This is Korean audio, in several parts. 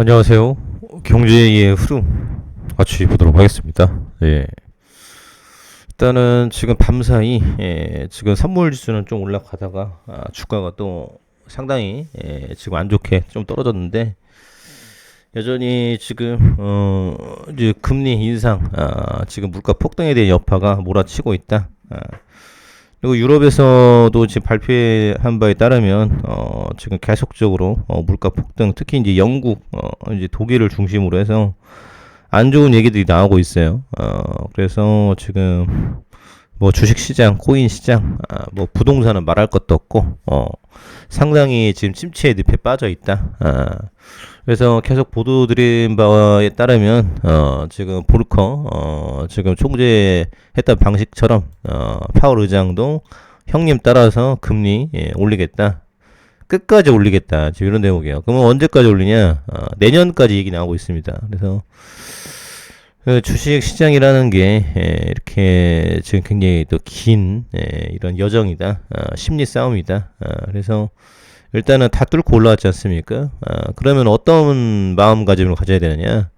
안녕하세요. 경제의 흐름 같이 보도록 하겠습니다. 예. 일단은 지금 밤사이 지금 선물 지수는 좀 올라가다가 주가가 또 상당히 지금 안 좋게 좀 떨어졌는데 여전히 지금 이제 금리 인상 지금 물가 폭등에 대한 여파가 몰아치고 있다. 그리고 유럽에서도 지금 발표한 바에 따르면 지금 계속적으로 물가 폭등, 특히 이제 영국, 이제 독일을 중심으로 해서 안 좋은 얘기들이 나오고 있어요. 그래서 지금 뭐 주식 시장, 코인 시장, 뭐 부동산은 말할 것도 없고 상당히 지금 침체의 늪에 빠져 있다. 그래서 계속 보도드린 바에 따르면 지금 볼커 지금 총재했던 방식처럼 파월 의장도 형님 따라서 금리 올리겠다. 끝까지 올리겠다. 지금 이런 대목이에요. 그러면 언제까지 올리냐? 내년까지 얘기 나오고 있습니다. 그래서 그 주식 시장이라는 게 이렇게 지금 굉장히 또 긴 이런 여정이다. 심리 싸움이다. 그래서 일단은 다 뚫고 올라왔지 않습니까? 그러면 어떤 마음가짐을 가져야 되느냐?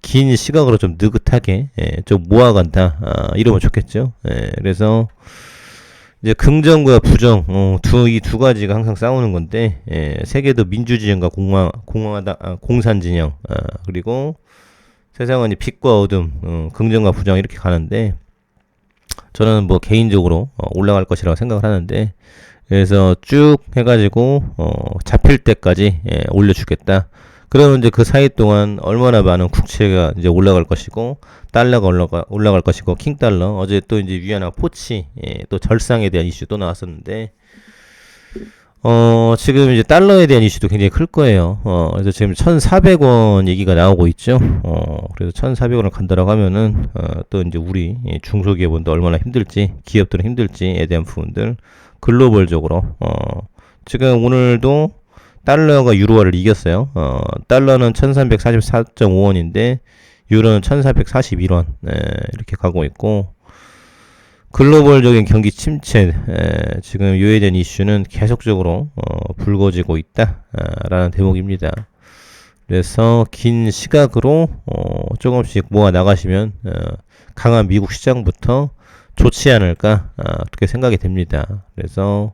긴 시각으로 좀 느긋하게 좀 모아간다. 이러면 좋겠죠. 그래서 이제 긍정과 부정 이 두 가지가 항상 싸우는 건데 세계도 민주진영과 공산진영 그리고 세상은 이제 빛과 어둠 긍정과 부정 이렇게 가는데 저는 뭐 개인적으로 올라갈 것이라고 생각을 하는데 그래서 쭉 해가지고 잡힐 때까지 올려주겠다. 그러면 이제 그 사이 동안 얼마나 많은 국채가 이제 올라갈 것이고 달러가 올라갈 것이고 킹달러 어제 또 이제 위안화 포치 또 절상에 대한 이슈 또 나왔었는데 지금 이제 달러에 대한 이슈도 굉장히 클 거예요. 그래서 지금 1,400원 얘기가 나오고 있죠. 그래서 1,400원을 간다라고 하면은, 또 이제 우리 중소기업은도 얼마나 힘들지, 기업들은 힘들지에 대한 부분들, 글로벌적으로, 지금 오늘도 달러가 유로화를 이겼어요. 달러는 1,344.5원인데, 유로는 1,441원, 이렇게 가고 있고, 글로벌적인 경기 침체, 지금 요에 대한 이슈는 계속적으로 불거지고 있다라는 대목입니다. 그래서 긴 시각으로 조금씩 모아 나가시면 강한 미국 시장부터 좋지 않을까 그렇게 생각이 됩니다. 그래서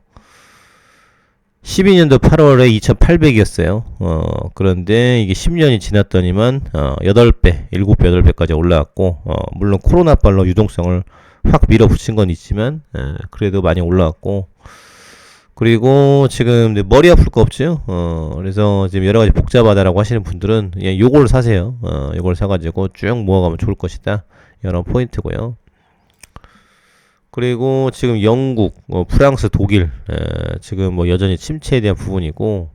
12년도 8월에 2,800이었어요. 그런데 이게 10년이 지났더니만 8배, 7배, 8배까지 올라왔고 물론 코로나 빨로 유동성을 확 밀어붙인 건 있지만 그래도 많이 올라왔고 그리고 지금 머리 아플 거 없죠. 그래서 지금 여러 가지 복잡하다라고 하시는 분들은 요걸 사세요. 요걸 사가지고 쭉 모아가면 좋을 것이다. 이런 포인트고요. 그리고 지금 영국, 프랑스, 독일 지금 뭐 여전히 침체에 대한 부분이고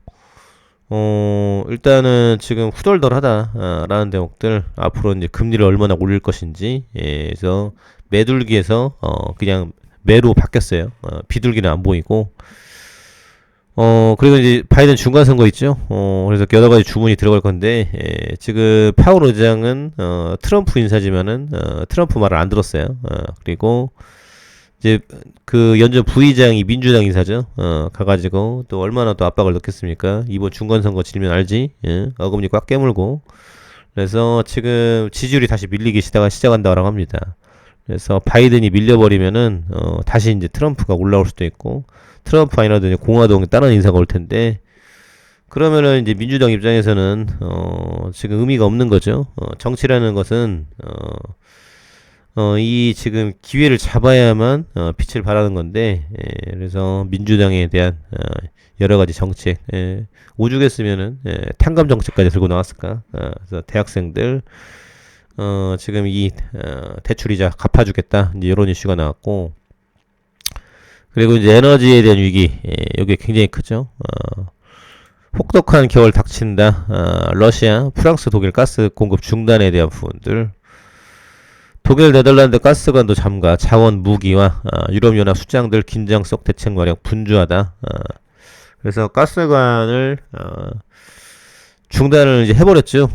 일단은 지금 후덜덜하다라는 대목들 앞으로 이제 금리를 얼마나 올릴 것인지 그래서 매둘기에서 그냥 매로 바뀌었어요. 비둘기는 안 보이고 그리고 이제 바이든 중간 선거 있죠. 그래서 여러 가지 주문이 들어갈 건데 지금 파월 의장은 트럼프 인사지만은 트럼프 말을 안 들었어요. 그리고 이제 그 연전 부의장이 민주당 인사죠. 가가지고 또 얼마나 또 압박을 넣겠습니까? 이번 중간 선거 치르면 알지? 어금니 꽉 깨물고. 그래서 지금 지지율이 다시 밀리기 시작한다고 합니다. 그래서 바이든이 밀려버리면은 다시 이제 트럼프가 올라올 수도 있고 트럼프 아니라도 이제 공화당에 다른 인사가 올 텐데 그러면은 이제 민주당 입장에서는 지금 의미가 없는 거죠. 정치라는 것은 이 지금 기회를 잡아야만 빛을 발하는 건데 그래서 민주당에 대한 여러 가지 정책 오죽했으면은 탕감 정책까지 들고 나왔을까. 그래서 대학생들 지금 이 대출이자 갚아주겠다 이제 이런 이슈가 나왔고 그리고 이제 에너지에 대한 위기 이게 굉장히 크죠. 혹독한 겨울 닥친다. 러시아, 프랑스, 독일 가스 공급 중단에 대한 부분들 독일, 네덜란드 가스관도 잠가, 자원 무기화, 유럽연합 수장들 긴장 속 대책 마련 분주하다. 그래서 가스관을 중단을 이제 해버렸죠.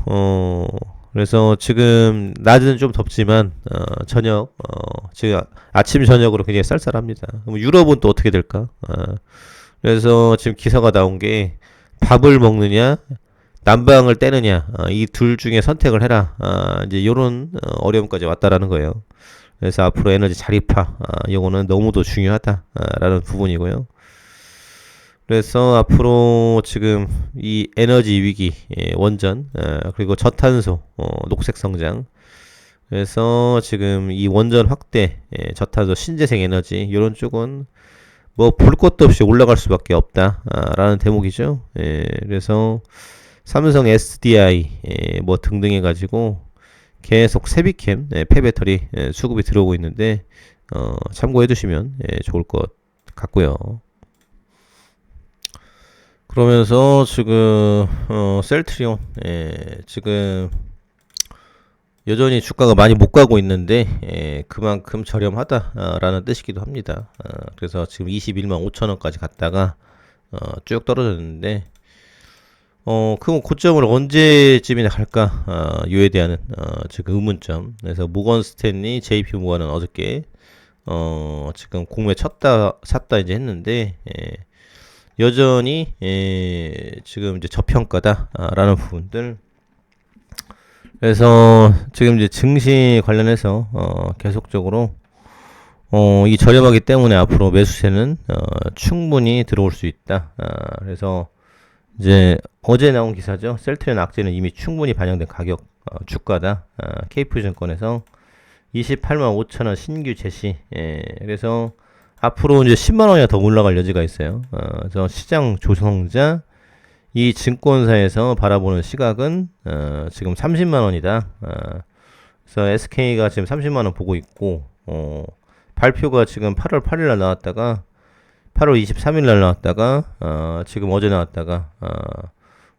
그래서 지금 낮은 좀 덥지만 저녁 지금 아침 저녁으로 굉장히 쌀쌀합니다. 그럼 유럽은 또 어떻게 될까? 그래서 지금 기사가 나온 게 밥을 먹느냐 난방을 떼느냐, 이 둘 중에 선택을 해라. 이제 요런 어려움까지 왔다라는 거예요. 그래서 앞으로 에너지 자립화, 요거는 너무도 중요하다라는 부분이고요. 그래서 앞으로 지금 이 에너지 위기, 원전, 그리고 저탄소, 녹색 성장, 그래서 지금 이 원전 확대, 저탄소, 신재생 에너지 이런 쪽은 뭐 볼 것도 없이 올라갈 수밖에 없다라는 대목이죠. 그래서 삼성 SDI 뭐 등등 해가지고 계속 세비캠 폐배터리 수급이 들어오고 있는데 참고해 두시면 좋을 것 같고요. 그러면서 지금 셀트리온 지금 여전히 주가가 많이 못 가고 있는데 그만큼 저렴하다라는 뜻이기도 합니다. 그래서 지금 21만 5천원까지 갔다가 쭉 떨어졌는데 그럼 고점을 언제쯤이나 갈까? 요에 대한 지금 의문점. 그래서 모건 스탠리, JP 모건은 어저께 지금 공매 샀다 이제 했는데 여전히 지금 이제 저평가다라는 부분들. 그래서 지금 이제 증시 관련해서 계속적으로 이 저렴하기 때문에 앞으로 매수세는 충분히 들어올 수 있다. 그래서 이제 어제 나온 기사죠. 셀트리온 악재는 이미 충분히 반영된 가격 주가다. KF증권에서 28만 5천원 신규 제시. 그래서 앞으로 이제 10만 원이나 더 올라갈 여지가 있어요. 그래서 시장 조성자 이 증권사에서 바라보는 시각은 지금 30만 원이다. 그래서 SK가 지금 30만 원 보고 있고 발표가 지금 8월 8일 날 나왔다가 8월 23일 날 나왔다가 지금 어제 나왔다가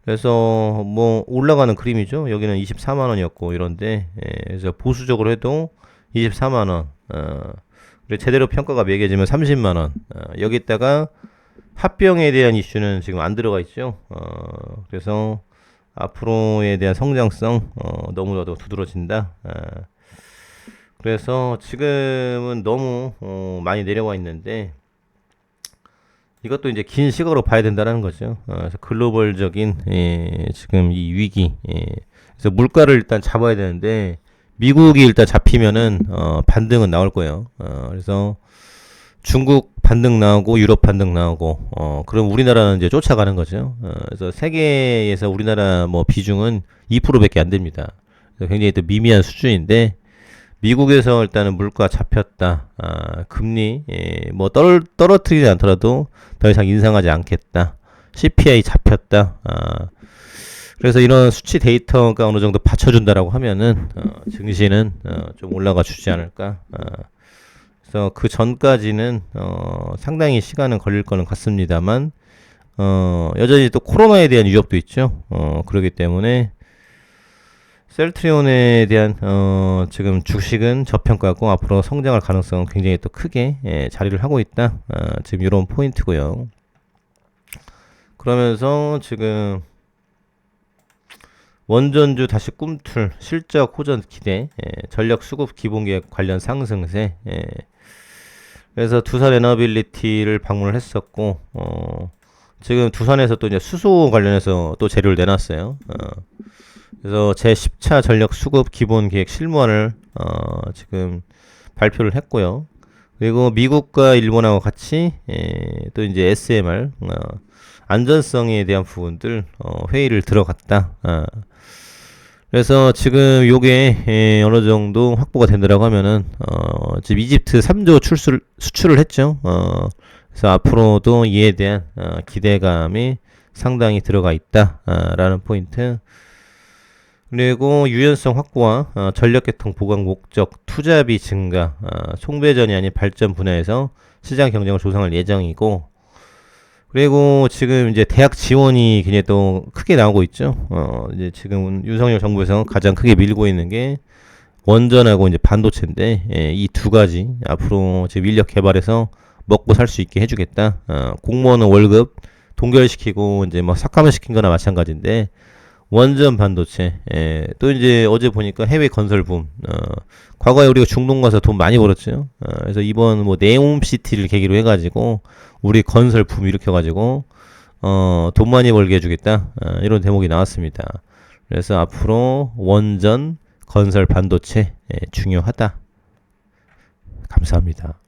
그래서 뭐 올라가는 그림이죠. 여기는 24만 원이었고 이런데 그래서 보수적으로 해도 24만 원. 그리고 제대로 평가가 매겨지면 30만 원. 여기다가 합병에 대한 이슈는 지금 안 들어가 있죠. 그래서 앞으로에 대한 성장성 너무나도 두드러진다. 그래서 지금은 너무 많이 내려와 있는데 이것도 이제 긴 시각으로 봐야 된다는 거죠. 그래서 글로벌적인 지금 이 위기. 그래서 물가를 일단 잡아야 되는데 미국이 일단 잡히면은 반등은 나올 거예요. 그래서 중국 반등 나오고 유럽 반등 나오고 그럼 우리나라는 이제 쫓아가는 거죠. 그래서 세계에서 우리나라 뭐 비중은 2%밖에 안 됩니다. 그래서 굉장히 또 미미한 수준인데 미국에서 일단은 물가 잡혔다. 금리 뭐 떨어뜨리지 않더라도 더 이상 인상하지 않겠다. CPI 잡혔다. 그래서 이런 수치 데이터가 어느 정도 받쳐준다라고 하면은 증시는 좀 올라가 주지 않을까. 그래서 그 전까지는 상당히 시간은 걸릴 거는 같습니다만 여전히 또 코로나에 대한 위협도 있죠. 그렇기 때문에 셀트리온에 대한 지금 주식은 저평가고 앞으로 성장할 가능성은 굉장히 또 크게 자리를 하고 있다. 지금 이런 포인트고요. 그러면서 지금 원전주 다시 꿈틀 실적 호전 기대 전력 수급 기본계획 관련 상승세. 그래서 두산 에너빌리티를 방문을 했었고 지금 두산에서 또 이제 수소 관련해서 또 재료를 내놨어요. 그래서 제10차 전력 수급 기본 계획 실무안을 지금 발표를 했고요. 그리고 미국과 일본하고 같이 또 이제 SMR 안전성에 대한 부분들 회의를 들어갔다. 그래서 지금 요게 어느 정도 확보가 된다라고 하면은 지금 이집트 3조 수출을 했죠. 그래서 앞으로도 이에 대한 기대감이 상당히 들어가 있다라는 포인트. 그리고 유연성 확보와 전력계통 보강 목적 투자비 증가, 송배전이 아닌 발전 분야에서 시장 경쟁을 조성할 예정이고, 그리고 지금 이제 대학 지원이 굉장히 또 크게 나오고 있죠. 이제 지금 윤석열 정부에서 가장 크게 밀고 있는 게 원전하고 이제 반도체인데, 이 두 가지 앞으로 지금 인력 개발해서 먹고 살 수 있게 해주겠다. 공무원은 월급 동결시키고 이제 뭐 삭감을 시킨 거나 마찬가지인데, 원전 반도체, 또 이제 어제 보니까 해외 건설 붐, 과거에 우리가 중동 가서 돈 많이 벌었죠. 그래서 이번 뭐 네옴시티를 계기로 해가지고 우리 건설 붐 일으켜가지고 돈 많이 벌게 해주겠다. 이런 대목이 나왔습니다. 그래서 앞으로 원전 건설 반도체 중요하다. 감사합니다.